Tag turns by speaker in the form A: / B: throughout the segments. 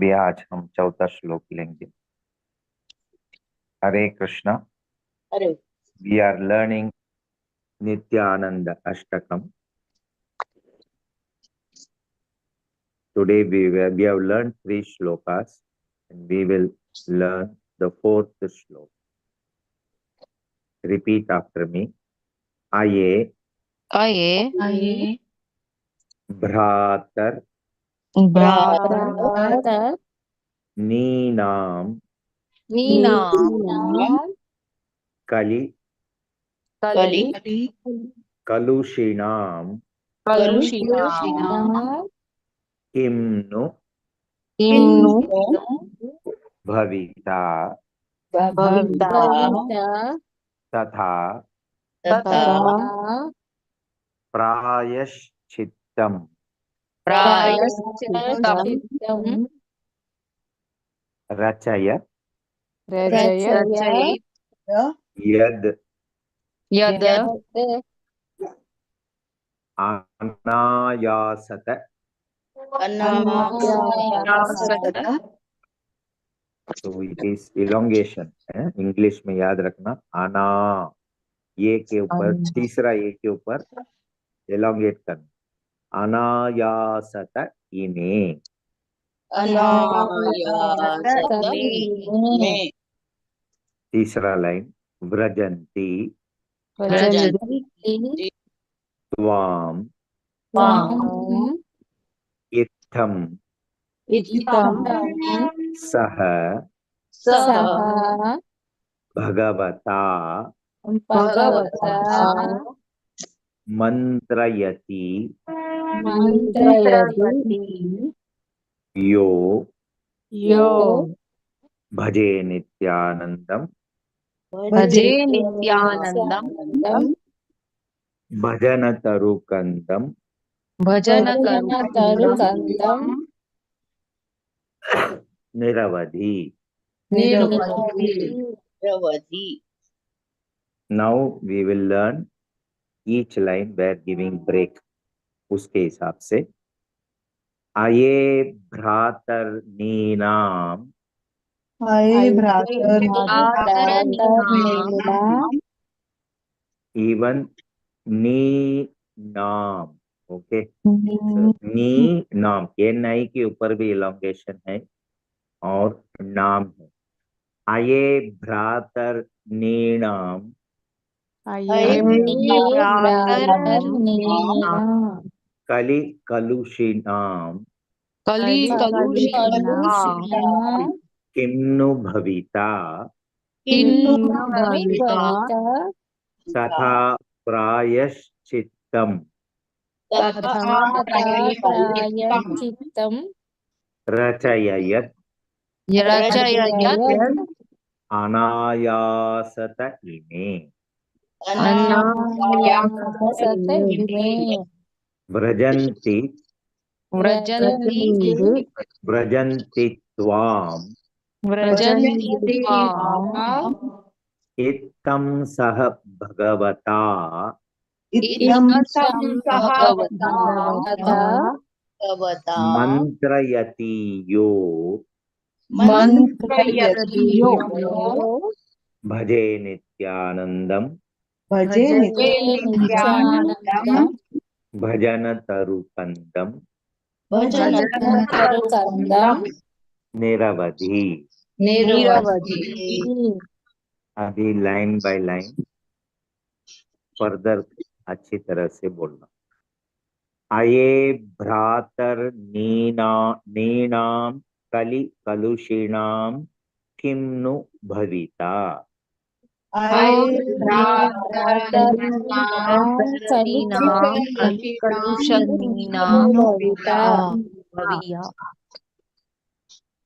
A: अभी आज हम चौथा श्लोक लेंगे। हरे कृष्णा।
B: अरे
A: we are learning Nityananda Ashtakam. Today we have learned three shlokas and we will learn the fourth श्लोक. Repeat after me. आये
C: आये
A: भ्रातर
C: भ्रातर
A: नीनाम
C: नीनाम
A: कलि
C: कलि
A: कलुषिणाम
C: कलुषिताम
A: किं नु
C: किन्नु
A: भविता
C: भविता
A: तथा
C: तथा
A: प्रायश्चित्तम्
C: प्रायश्चित्तम्
A: रचयत
C: रचयित
A: यद
C: यद
A: अनायासत
C: अनायासत
A: तो इट इज इलोंगेशन है। इंग्लिश में याद रखना, अना ये के ऊपर तीसरा ये के ऊपर एलोंगेट करना। अनायासत इमे
C: अनायासत में
A: तीसरा लाइन व्रजंती
C: व्रजन्ति
A: त्वाम
C: त्वाम्
A: इत्थम
C: इत्थम्
A: सह
C: सह
A: भगवता
C: भगवता
A: मंत्रयति
C: मन्त्रयति
A: यो
C: यो
A: भजे नित्यानंदम
C: भजे नित्यानन्दम्
A: भजन तरुकंदम
C: भजन तरुकन्दम्
A: निरवधि।
C: निरवधि।
A: Now we will learn each line where giving break उसके हिसाब से। आये भ्रातर नीनाम
B: आये भ्रातर
A: इवन नी नाम। ओके, नी नाम ये नई के ऊपर भी इलोंगेशन है और नाम है। आये भ्रातर नीनाम कलि कलुषिणाम किन्नु भविता तथा प्रायश्चित्तम् रचययत् अनायासत इमे व्रजन्ति व्रजन्ति त्वाम् इत्थं सह भगवता मंत्रयति यो भजे नित्यानंदम भजन तरुकंदम निरवधि। अभी लाइन बाय लाइन फर्दर अच्छी तरह से बोलना। आये भ्रातर नीनाम कलि कलुषिणाम किं नु भविता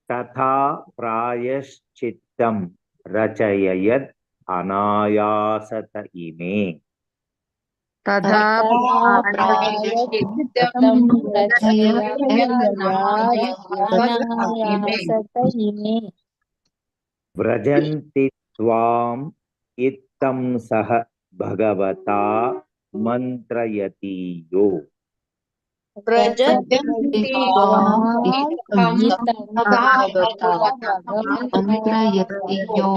A: तथा प्रायश्चित्तम् रचययत् अनायासत इमे व्रजन्ति त्वाम् इत्थं सह भगवता मंत्रयति यो
C: प्रजन्ति त्वाम् इत्थं
D: भगवता
C: मन्त्रयति यो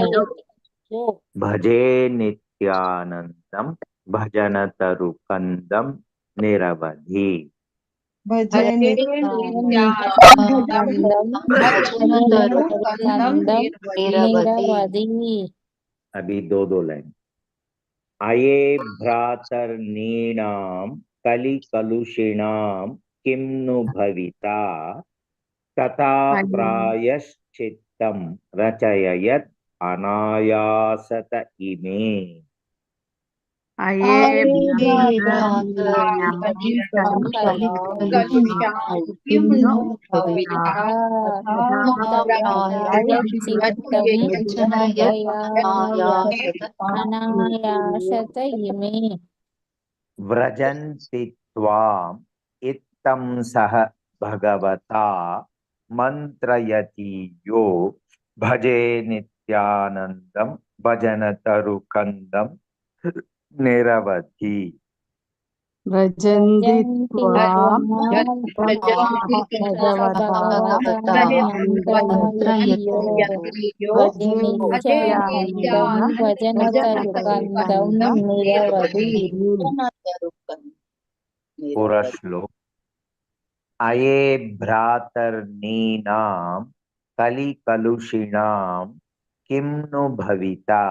A: भजे नित्यानंदम भजनतरुकंदम निरवधि।
B: भजे
C: नित्यानन्दं
D: भजनतरुकन्दं
C: निरवधि।
A: अभी दो दो लाइन। अये भ्रातर्नीणाम कलिकलुषिणाम किं नु भविता तथा प्रायश्चित्तं रचययत् अनायासत इमे।
D: अये
C: अनायासत इमे
A: व्रजन्ति त्वाम् इत्थं सह भगवता मंत्रयति यो भजे नित्यानंदम भजनतरुकंदम निरवधि।
D: भजन्ति त्वाम्
C: भजनतरुकन्दं निरवधि।
A: पूरा श्लोक। अये भ्रातर्नीनां कलिकलुषिणां किं नु भविता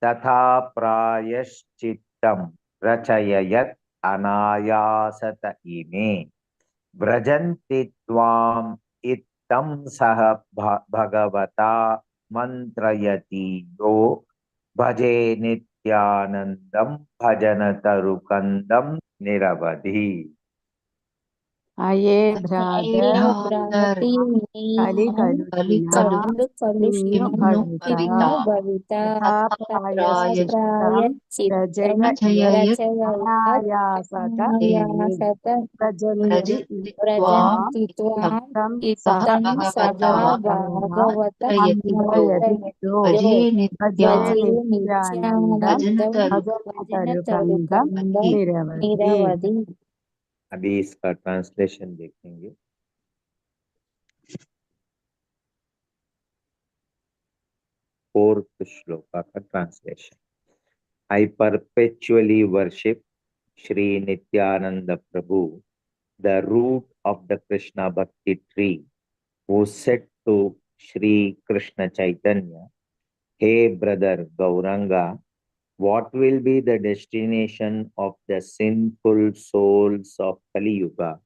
A: तथा प्रायश्चित्तं रचययत् अनायासत इमे। व्रजन्ति त्वाम् इत्थं सह भगवता मंत्रयति यो भजे नित्यानंदम भजनतरुकंदम निरवधि।
D: अये
C: भविता व्रजन्ति त्वाम् इत्थं सह भागवत भजे नित्यानन्दं भजनतरुकन्दं निरवधि।
A: अभी इसका ट्रांसलेशन देखेंगे। फोर्थ श्लोका का translation. I perpetually worship Sri Nityananda Prabhu, the root of the Krishna Bhakti tree, who said to Sri Krishna Chaitanya, "Hey brother Gauranga, what will be the destination of the sinful souls of Kali Yuga,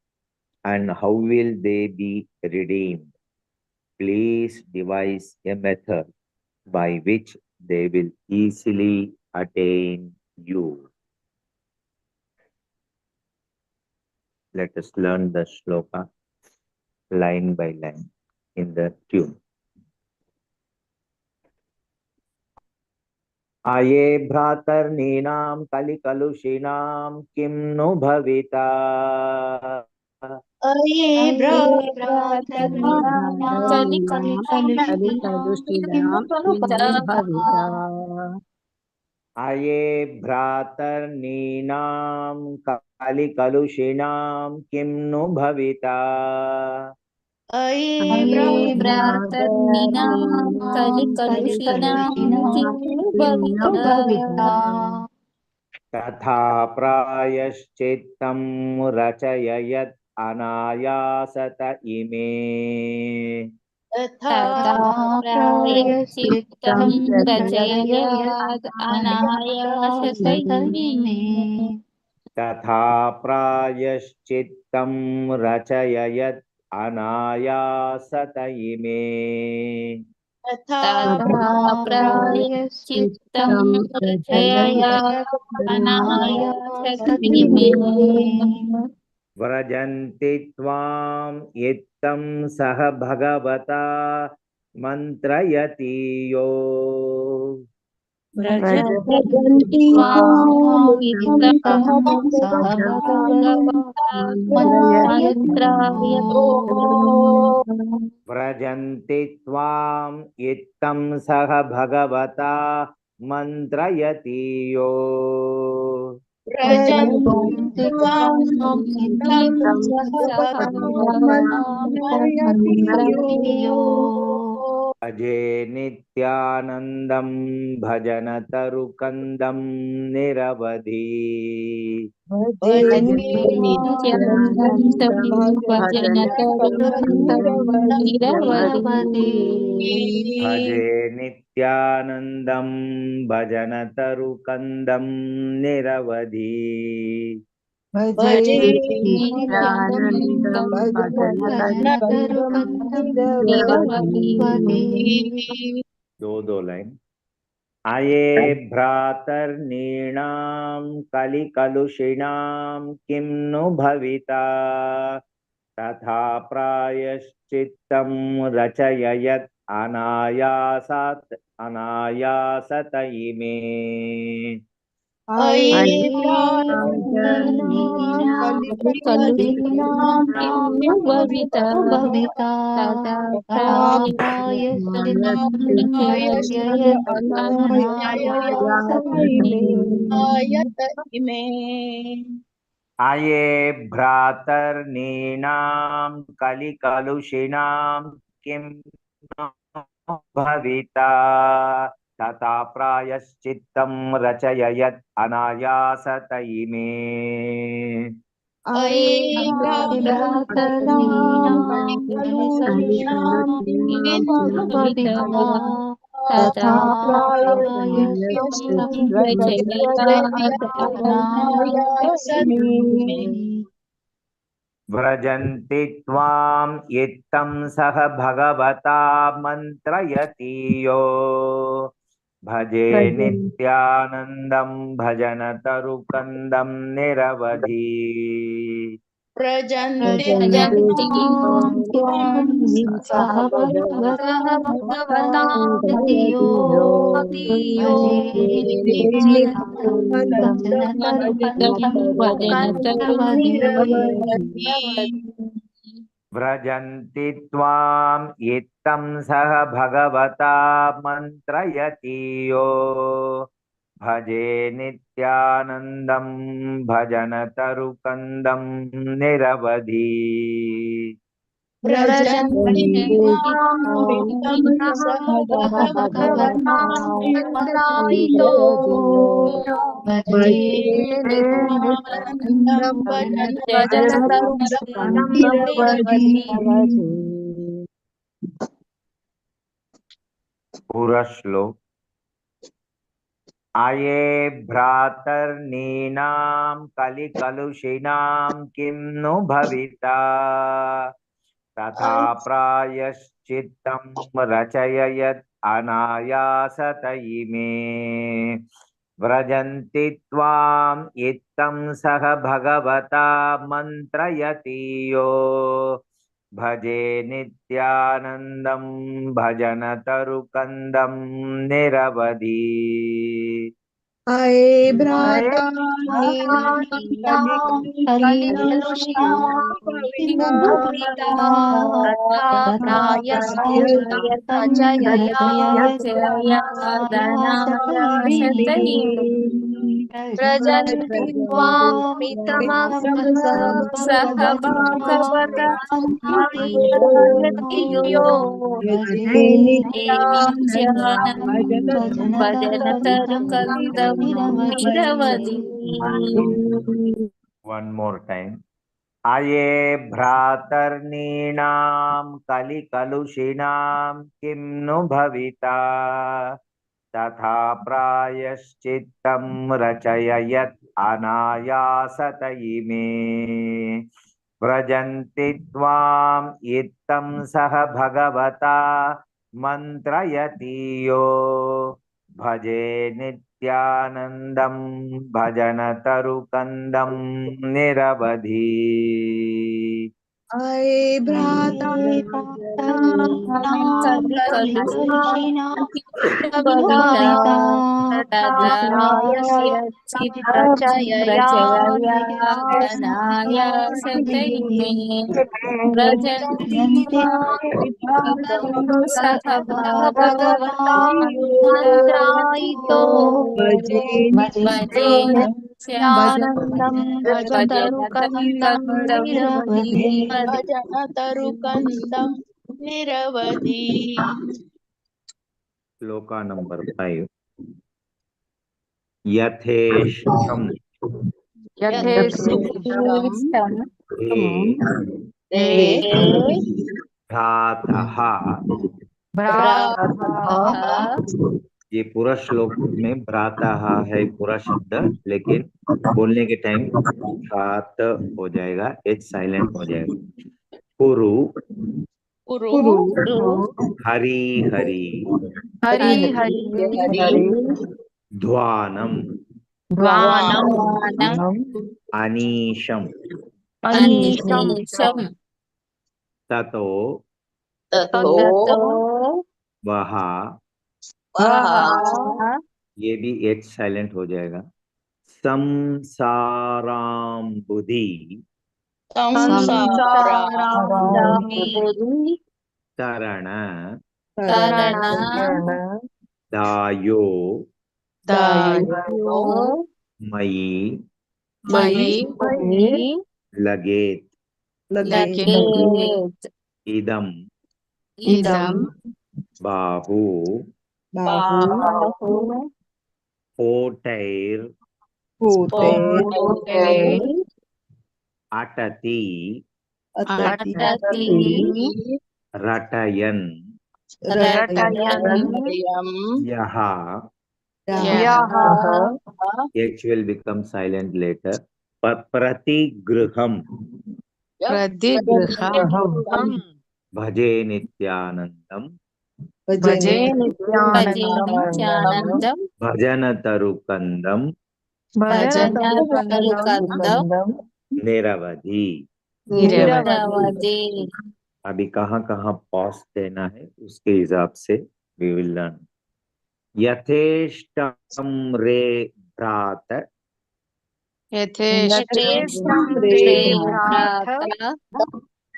A: and how will they be redeemed? Please devise a method by which they will easily attain you." Let us learn the shloka line by line in the tune. आये भ्रातर्नीनां कलिकलुषिणां किं नु भविता अये भ्रातर्नीनां कलिकलुषिणां किं नु भविता
C: भ्रातर्नीनां कलिकलुषिणां किं नु भविता
A: तथा प्रायश्चित्तं रचययत् अनायासत इमे।
C: तथा प्रायश्चित्तं रचयेत् अनायासत इमे।
A: तथा प्रायश्चित्तं रचययत् अनायासत इमे।
C: तथा प्रायश्चित्तं रचयेत् अनायासत इमे।
A: व्रजन्ति त्वाम् इत्थं सह भगवता मंत्रयति यो
C: व्रजन्ति त्वाम् इत्थं सह भगवता मन्त्रयति
A: व्रजन्ति त्वाम् इत्थं सह भगवता मंत्रयति यो
B: व्रजन्ति त्वां नित्यं सह भगवन्तं यो
A: भजे नित्यानन्दं भजन तरुकन्दं निरवधि
B: भजे
C: नित्यानन्दं भजन निरवधि
A: भजे नित्यानन्दं भजन तरुकन्दं निरवधि
B: भजे
C: नित्यानन्दं भजन निरवधि
A: दो लाइन। आये भ्रातर्नृणां कलिकलुषिणां किं नु भविता तथा प्रायश्चित्तं रचययत् अनायासत इमे।
C: कलुषीणां किं नु भविता तदा
A: आये भ्रातर्नृणां कलिकलुषिणां किं नु भविता तथा प्रायश्चित्तं रचययत् अनायासत इमे।
C: तथा
A: व्रजन्ति त्वां इत्थं सह भगवता मन्त्रयति यो भजे नित्यानन्दं भजन तरुकन्दं निरवधि।
B: व्रजन्ति
C: सह भगवता
B: यो
A: व्रजन्ति त्वां इत्थं सह भगवता मन्त्रयति यो भजे नित्यानन्दं भजन तरुकन्दं निरवधि। पूरा श्लोक। आये भ्रातर्नृणां कलिकलुषिणां किं नु भविता तथा प्रायश्चित्तं रचययत् अनायासत इमे। व्रजन्ति त्वां इत्थं सह भगवता मन्त्रयति यो भजे नित्यानन्दं भजन तरुकन्दं निरवधि।
B: आये
C: व्रजन्ति त्वां सह भगवता मन्त्रयति यो भजन तरुकन्दं निरवधि।
A: One more time. आये भ्रातर्नृणां कलिकलुषिणां किं नु भविता तथा प्रायश्चित्तं रचययत् अनायासत इमे। व्रजन्ति त्वां इत्थं सह भगवता मन्त्रयति यो भजे नित्यानन्दं भजन तरुकन्दं निरवधि।
B: आये
C: नित्यानन्दं भजतरुकन्दं
B: निरवधि
D: भजन तरुकन्दं निरवधि।
A: श्लोका नंबर 5। यथेष्टम
D: यथेष्टं
A: ते
D: ते
A: भ्रातः।
D: भ्रातः
A: ये पूरा श्लोक में भ्रातः है पूरा शब्द, लेकिन बोलने के टाइम भ्रात हो जाएगा, एच साइलेंट हो जाएगा। कुरु
D: कुरु
A: हरि हरि
D: हरि हरि
A: ध्वानम
D: ध्वानं
A: अनीशम
C: अनीशं
A: ततो
D: ततो
C: ततो
A: वह,
D: वह
A: ये भी एच साइलेंट हो जाएगा, संसाराम बुद्धि
C: संसाराम्बुधि
A: तरण
C: तरण
A: दायो
D: दायो
A: मयि
D: मयि
A: लगेत।
C: लगेत
A: इदम
D: इदं
A: बाहु
C: बाहु
A: कोटैर
D: स्फोटे
A: अटति
C: अटति
A: रटयन
C: रटयन्
A: यह,
D: यः
A: H will become silent later, प्रतिगृहम
D: प्रतिगृहं
A: भजे नित्यानंदम
D: भजे
C: भजे
D: नित्यानन्दं
C: नित्यानन्दं
A: भजन तरुकंदम
C: भजनतरुकन्दं
A: निरवधि।
C: निरवधि।
A: अभी कहाँ कहाँ पॉज देना है उसके हिसाब से वी विल लर्न। यथेष्टम रे भ्रात
C: यथेष्टं रे भ्राता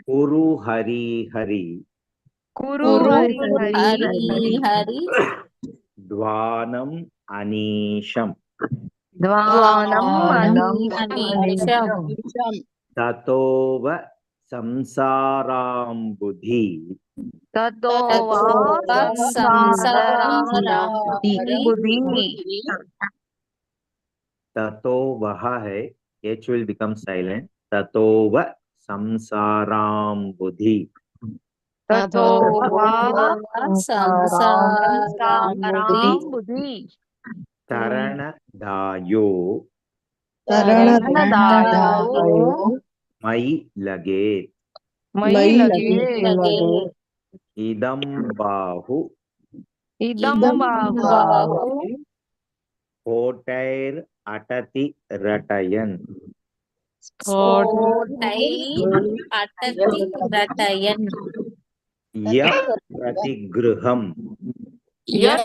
A: कुरु हरि हरि
C: कुरु हरि हरि
A: ध्वानम अनीशम
C: अनीशम्
A: ततोव संसाराम बुद्धि
C: ततो संसाराम्बुधि
A: ततो वह है, H will become silent, ततोव संसाराम बुद्धि
C: ततो संसाराम्बुधि
A: तरण दायो
C: दायो
A: मयि लगेत।
C: लगे
A: इदम बाहु
C: बाहु
A: कोटैर अटति रटयन
C: स्फोटै अटति रटयन्
A: यः प्रतिगृहम
C: यः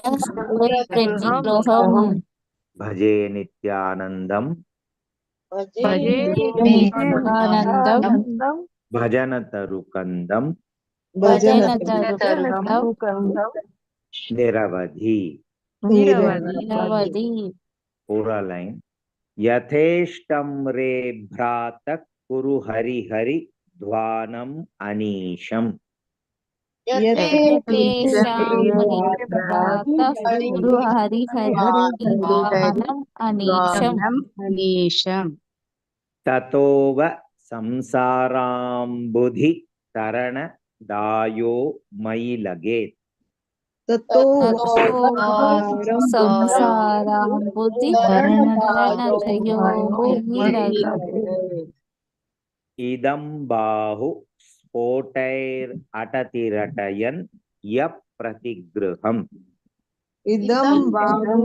C: प्रतिगृहम्
A: भजे नित्यानंदम
C: नित्यानन्दं
A: भजन तरुकंदम
C: भजनतरुकन्दं
A: निरवधि।
C: निरवधि।
A: पूरा लाइन। यथेष्टम रे भ्रातः कुरु हरि हरि ध्वानम अनीशम
C: यथेषां भ्रातः कुरु हरिहरिध्वानम् अनीशम्
A: ततोव संसाराम्बुधि तरण दायो मयि लगेत।
C: ततो संसाराम्बुधि तरणतयोः लगेत्।
A: इदं बाहु स्फोटैर अटति रटयन् यः प्रतिगृहम्
C: इदं बाहु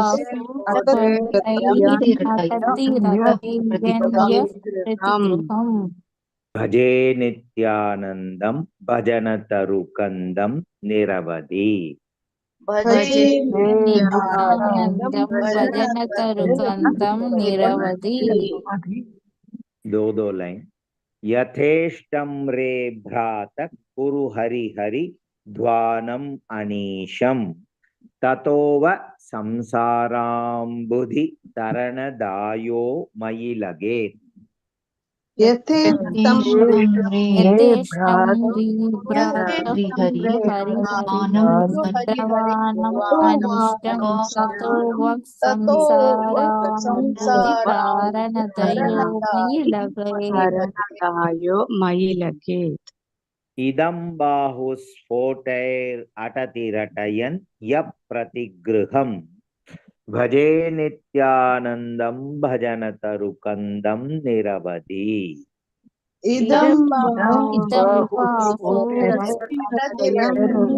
C: स्फोटैः अटति रटयन् यः प्रतिगृहम्
A: भजे नित्यानंदम भजन तरुकंदम निरवधि।
C: भजे नित्यानन्दं भजनतरुकन्दं निरवधि।
A: दो लाइन। यथेष्टम रे भ्रातः कुरु हरि हरि ध्वानम अनीशम ततोव संसाराम्बुधि तरणदायो मयि लगेत्
D: यथेष्टं
C: यथेष्टं
B: हरि हरि
C: द्रवाणम् अनिष्टं ततो वः संसाराम्बुधितारणतयो मयि लगेत्
D: हरणतायो मयि लगेत्
A: इदं बाहुस्फोटैरटतिरटयन् यः प्रतिगृहम् भजे नित्यानन्दं भजनतरुकन्दं निरवधि
D: इदं
C: इदं बाहुरतिरटयान्यगृहं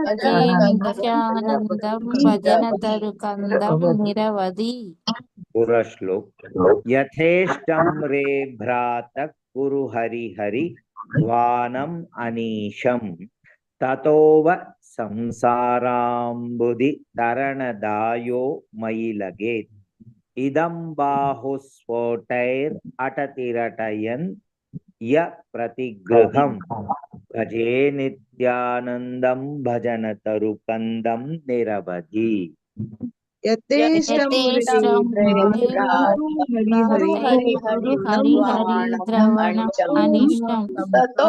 C: भजे नित्यानन्दं भजनतरुकन्दं निरवधि
A: पुरश्लोक यथेष्टं रे भ्रातः कुरु हरिहरि ध्वानम् अनीशं ततोव संसाराम्बुधि तरणदायो मयि लगेत् इदं बाहुस्फोटैरटतिरटयन् यः प्रतिगृहं भजे नित्यानन्दं भजनतरुकन्दं निरवधि
D: यथेष्टं
C: हरि हरि द्रवणम् अनिष्टं ततो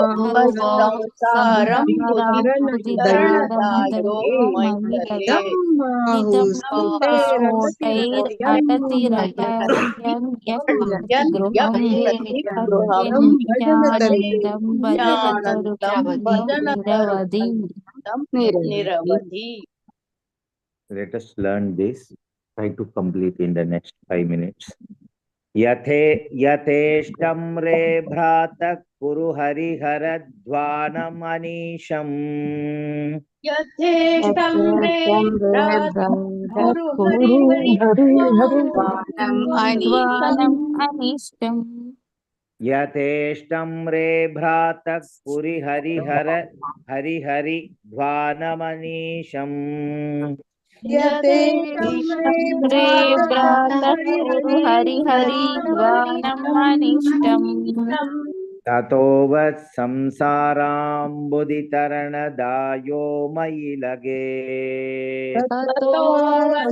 C: संसाराम्बुधितारणतयो मयि लगेत् इदं बाहुस्फोटैरटतिरटयन् यः प्रतिगृहं भजे नित्यानन्दं भजनतरुकन्दं निरवधि
D: निरवधि
A: Let us learn this. Try to complete in the next 5 minutes. यथेष्टं रे भ्रातः कुरु हरिहरध्वानम् अनीशम्
B: यथेष्टं रे
C: ध्वानम् अनिष्टम्
A: यथेष्टं रे भ्रातः कुरु हरिहरि ध्वानमनीशम्
C: रे भ्रातः कुरु हरिहरि ध्वानम् अनिष्टम्
A: ततो वः संसाराम्बुधितरणदायो मयि लगेत्
C: ततो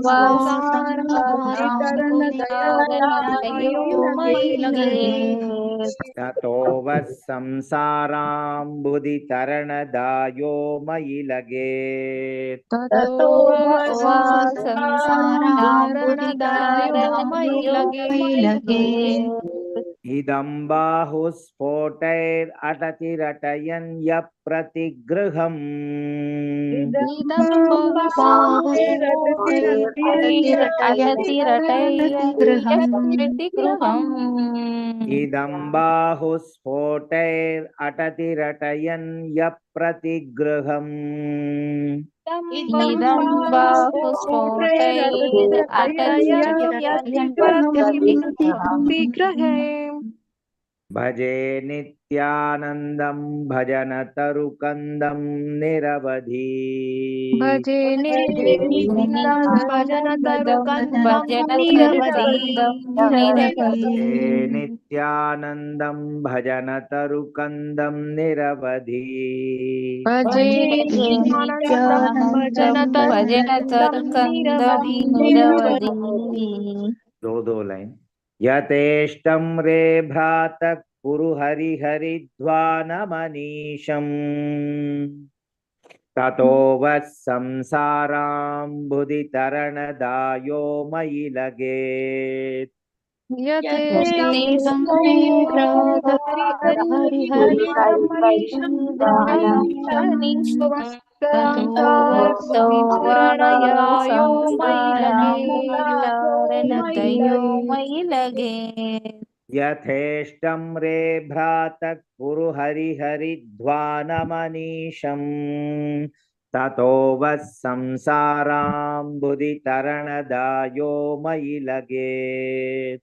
C: संसाराम्बुधितारणतयो मयि लगेत्
A: ततो वः संसाराम्बुधितरणदायो मयि लगेत्
C: ततो संसाराम्बुधितारणतयो मयि लगेत्
A: इदं बाहुस्फोटैरटतिरटयन् यः प्रतिगृहम्
C: इदं बाहुस्फोटैरटतिरटयन्
A: इदं बाहुस्फोटैरटतिरटयन् यः प्रतिगृहम्
C: इदं बाहुस्फोटैरटतिरटयन्
A: भजे नित्यानन्दं भजनतरुकन्दं निरवधि
C: भजे
A: नित्यानन्दं भजनतरुकन्दं निरवधि दो लाइन यथेष्टं रे भ्रातः कुरु हरिहरिध्वानमनीशम् ततो वः संसाराम्बुधितरणदायो मयि लगेत् यथेष्टं रे भ्रातः कुरु हरिहरिध्वानमनीशम् ततो वः संसाराम्बुधितरणदायो मयि लगेत्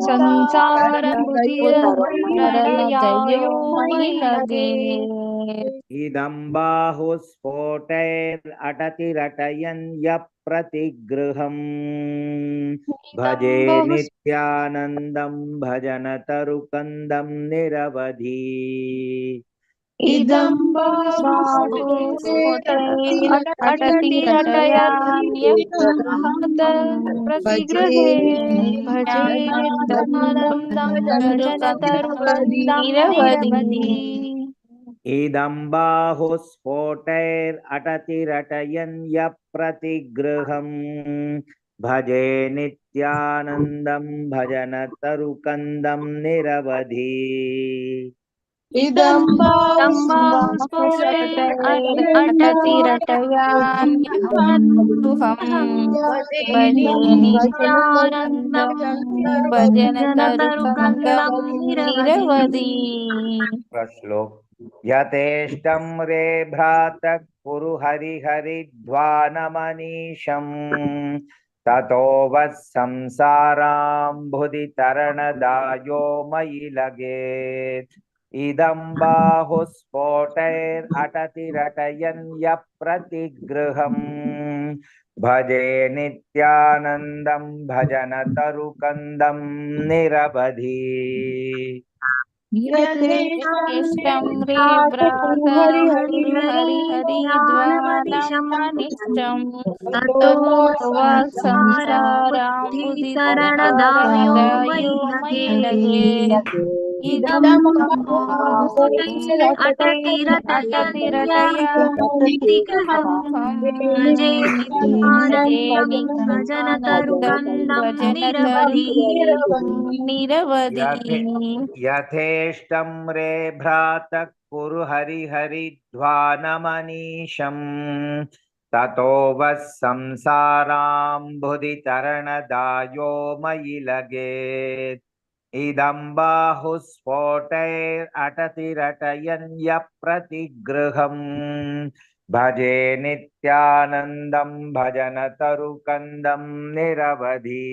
C: संसारबुद्धिरतयो मयि लगेत्
A: इदं बाहुस्फोटैरटतिरटयन् यः प्रतिगृहम् भजे नित्यानन्दं भजनतरुकन्दं निरवधि
D: इदं
C: प्रतिगृहे भजे नित्यानन्दं भजनतरुकन्दं
A: इदं बाहुस्फोटैरटतिरटयन् यः प्रतिगृहम् भजे नित्यानन्दं भजनतरुकन्दं निरवधि
D: इदं
A: श्लोक यथेष्टं रे भ्रातः कुरु हरिहरिध्वानमनीशम् ततो वः संसाराम्बुधि तरणदायो मयि लगेत् इदं बाहुस्फोटैरटतिरटयन् यः प्रतिगृहम् भजे नित्यानन्दं भजनतरुकन्दं निरवधि
B: यथेष्टं रे हरिहरिध्वानमनिशम् ततो वः संसाराम्बुधितरणदायो मयि लगेत् इदं अटतिरटयन् भजे नित्यानन्दं भजनतरुकन्दं निरवधि
A: यथेष्टं रे भ्रातः कुरु हरिहरिध्वानमनीशम् ततो वः संसाराम्बुधि तरणदायो मयि लगेत् इदं बाहुस्फोटैरटतिरटयन् यः प्रतिगृहम् भजे नित्यानन्दं भजनतरुकन्दं निरवधि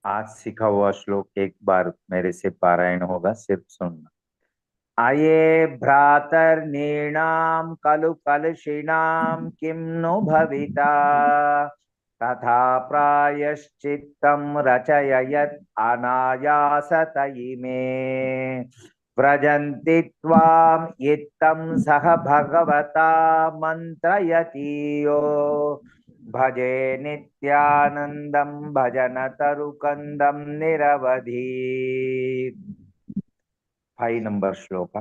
A: आज सीखा हुआ श्लोक एक बार मेरे से पारायण होगा, सिर्फ सुनना। आये भ्रातर्नृणां खलु कलुषिणां किं नु भविता तथा प्रायश्चित्तं रचययत् अनायासत इमे व्रजन्ति त्वां इत्थं सह भगवता मन्त्रयति यो भजे नित्यानन्दं भजनतरुकन्दं निरवधि। 5 नंबर श्लोक।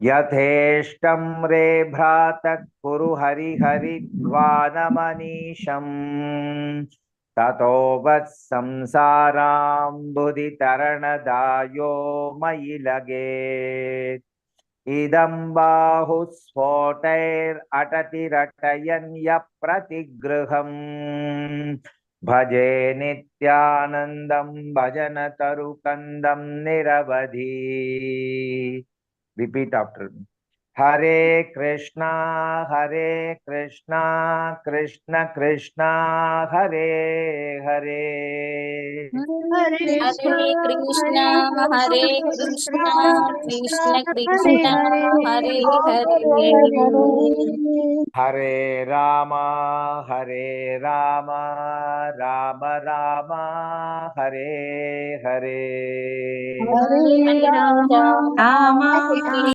A: यथेष्टं रे भ्रातः कुरु हरिहरिध्वानमनीशम् ततो वः संसाराम्बुधि तरणदायो मयि लगेत् इदं बाहुस्फोटैरटतिरटयन् यः प्रतिगृहम् भजे नित्यानन्दं भजनतरुकन्दं निरवधि। Repeat after me. Hare Krishna Krishna Krishna Hare Hare
B: Hare Krishna Krishna Krishna Hare Hare
A: Hare Rama Rama Rama Hare Hare
B: Hare Rama